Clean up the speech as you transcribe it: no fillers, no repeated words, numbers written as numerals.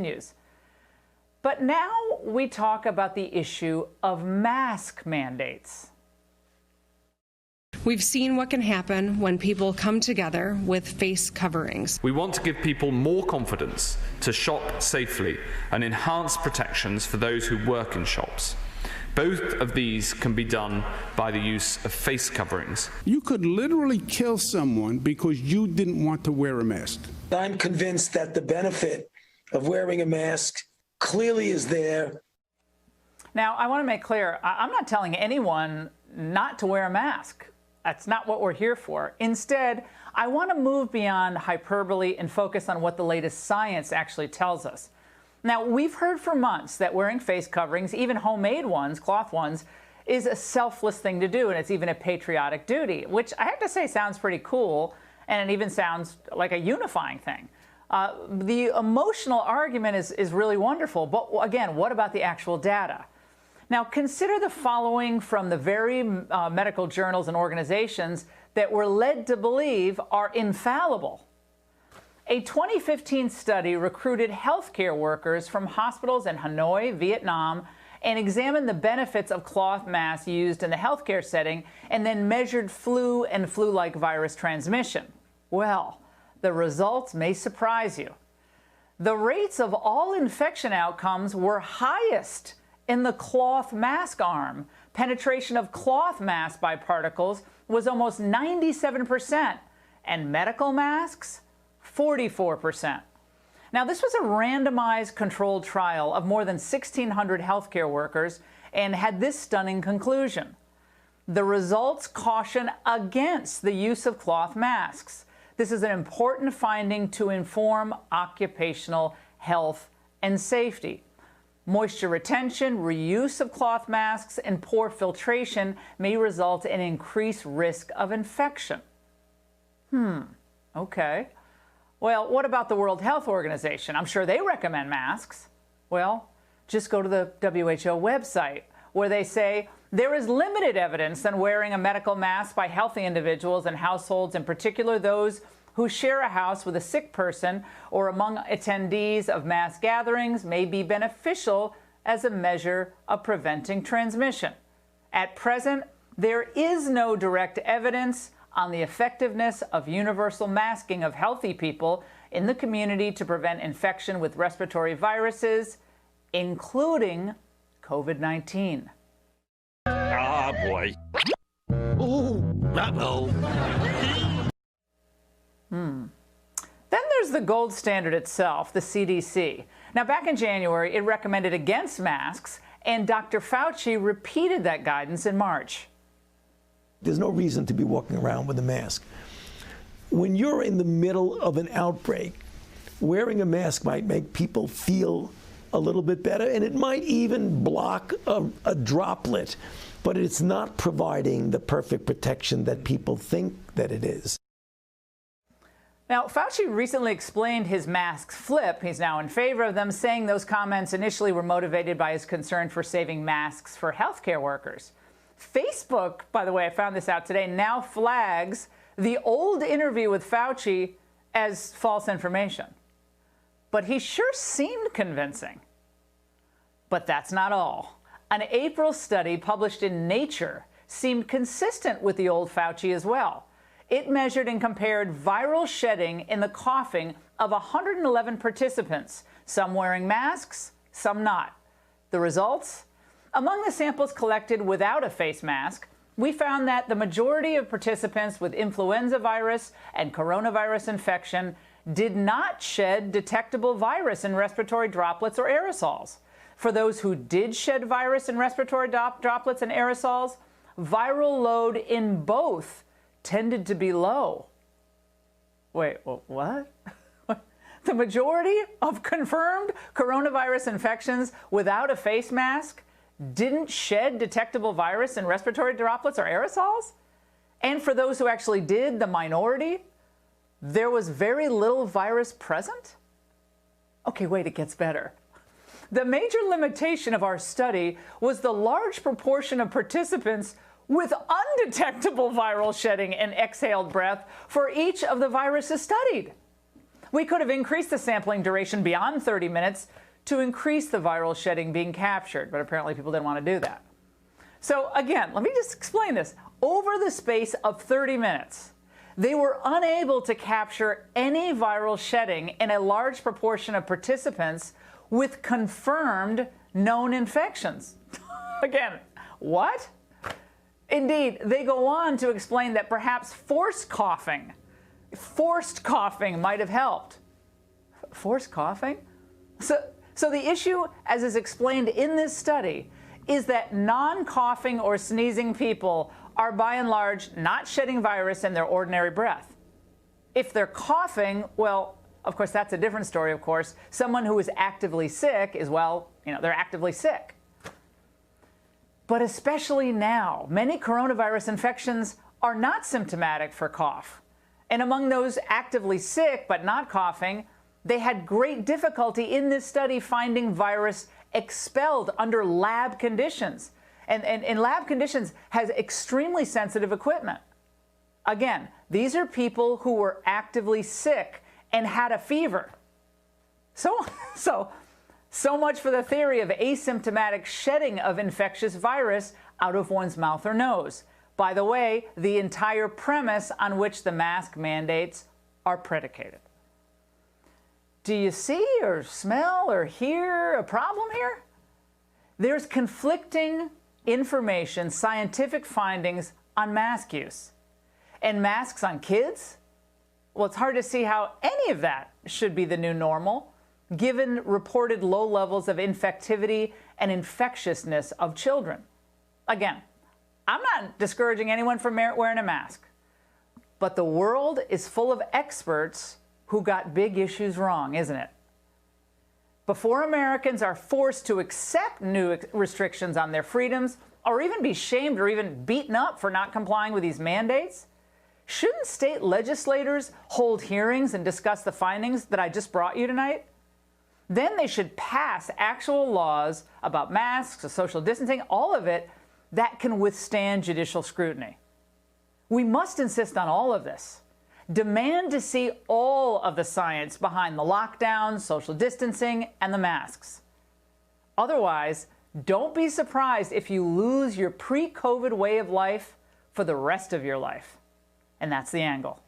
continues. But now we talk about the issue of mask mandates. We've seen what can happen when people come together with face coverings. We want to give people more confidence to shop safely and enhance protections for those who work in shops. Both of these can be done by the use of face coverings. You could literally kill someone because you didn't want to wear a mask. I'm convinced that the benefit of wearing a mask clearly is there. Now, I want to make clear, I'm not telling anyone not to wear a mask. That's not what we're here for. Instead, I want to move beyond hyperbole and focus on what the latest science actually tells us. Now, we've heard for months that wearing face coverings, even homemade ones, cloth ones, is a selfless thing to do, and it's even a patriotic duty, which I have to say sounds pretty cool, and it even sounds like a unifying thing. The emotional argument is really wonderful, but again, what about the actual data? Now, consider the following from the very medical journals and organizations that we're led to believe are infallible. A 2015 study recruited healthcare workers from hospitals in Hanoi, Vietnam, and examined the benefits of cloth masks used in the healthcare setting and then measured flu and flu-like virus transmission. Well, the results may surprise you. The rates of all infection outcomes were highest in the cloth mask arm. Penetration of cloth mask by particles was almost 97%, and medical masks, 44%. Now, this was a randomized controlled trial of more than 1,600 healthcare workers and had this stunning conclusion. The results caution against the use of cloth masks. This is an important finding to inform occupational health and safety. Moisture retention, reuse of cloth masks, and poor filtration may result in increased risk of infection. Okay. Well, what about the World Health Organization? I'm sure they recommend masks. Well, just go to the WHO website, where they say there is limited evidence that wearing a medical mask by healthy individuals and households, in particular those who share a house with a sick person or among attendees of mass gatherings, may be beneficial as a measure of preventing transmission. At present, there is no direct evidence on the effectiveness of universal masking of healthy people in the community to prevent infection with respiratory viruses, including COVID-19. Ah, boy. Oh, uh-oh. Then there's the gold standard itself, the CDC. Now, back in January, it recommended against masks, and Dr. Fauci repeated that guidance in March. There's no reason to be walking around with a mask. When you're in the middle of an outbreak, wearing a mask might make people feel a little bit better, and it might even block a droplet, but it's not providing the perfect protection that people think that it is. Now, Fauci recently explained his masks flip. He's now in favor of them, saying those comments initially were motivated by his concern for saving masks for healthcare workers. Facebook, by the way, I found this out today, now flags the old interview with Fauci as false information. But he sure seemed convincing. But that's not all. An April study published in Nature seemed consistent with the old Fauci as well. It measured and compared viral shedding in the coughing of 111 participants, some wearing masks, some not. The results? Among the samples collected without a face mask, we found that the majority of participants with influenza virus and coronavirus infection did not shed detectable virus in respiratory droplets or aerosols. For those who did shed virus in respiratory droplets and aerosols, viral load in both tended to be low. Wait, what? The majority of confirmed coronavirus infections without a face mask didn't shed detectable virus in respiratory droplets or aerosols? And for those who actually did, the minority, there was very little virus present? Okay, wait, it gets better. The major limitation of our study was the large proportion of participants with undetectable viral shedding and exhaled breath for each of the viruses studied. We could have increased the sampling duration beyond 30 minutes to increase the viral shedding being captured, but apparently people didn't want to do that. So again, let me just explain this. Over the space of 30 minutes, they were unable to capture any viral shedding in a large proportion of participants with confirmed known infections. Again, what? Indeed, they go on to explain that perhaps forced coughing might have helped. Forced coughing? So the issue, as is explained in this study, is that non-coughing or sneezing people are by and large not shedding virus in their ordinary breath. If they're coughing, well, of course, that's a different story, of course. Someone who is actively sick is, well, they're actively sick. But especially now, many coronavirus infections are not symptomatic for cough. And among those actively sick but not coughing, they had great difficulty in this study finding virus expelled under lab conditions. And in lab conditions has extremely sensitive equipment. Again, these are people who were actively sick and had a fever. So much for the theory of asymptomatic shedding of infectious virus out of one's mouth or nose. By the way, the entire premise on which the mask mandates are predicated. Do you see or smell or hear a problem here? There's conflicting information, scientific findings on mask use. And masks on kids? Well, it's hard to see how any of that should be the new normal, given reported low levels of infectivity and infectiousness of children. Again, I'm not discouraging anyone from wearing a mask, but the world is full of experts who got big issues wrong, isn't it? Before Americans are forced to accept new restrictions on their freedoms, or even be shamed or even beaten up for not complying with these mandates, shouldn't state legislators hold hearings and discuss the findings that I just brought you tonight? Then they should pass actual laws about masks, social distancing, all of it that can withstand judicial scrutiny. We must insist on all of this. Demand to see all of the science behind the lockdowns, social distancing, and the masks. Otherwise, don't be surprised if you lose your pre-COVID way of life for the rest of your life. And that's the angle.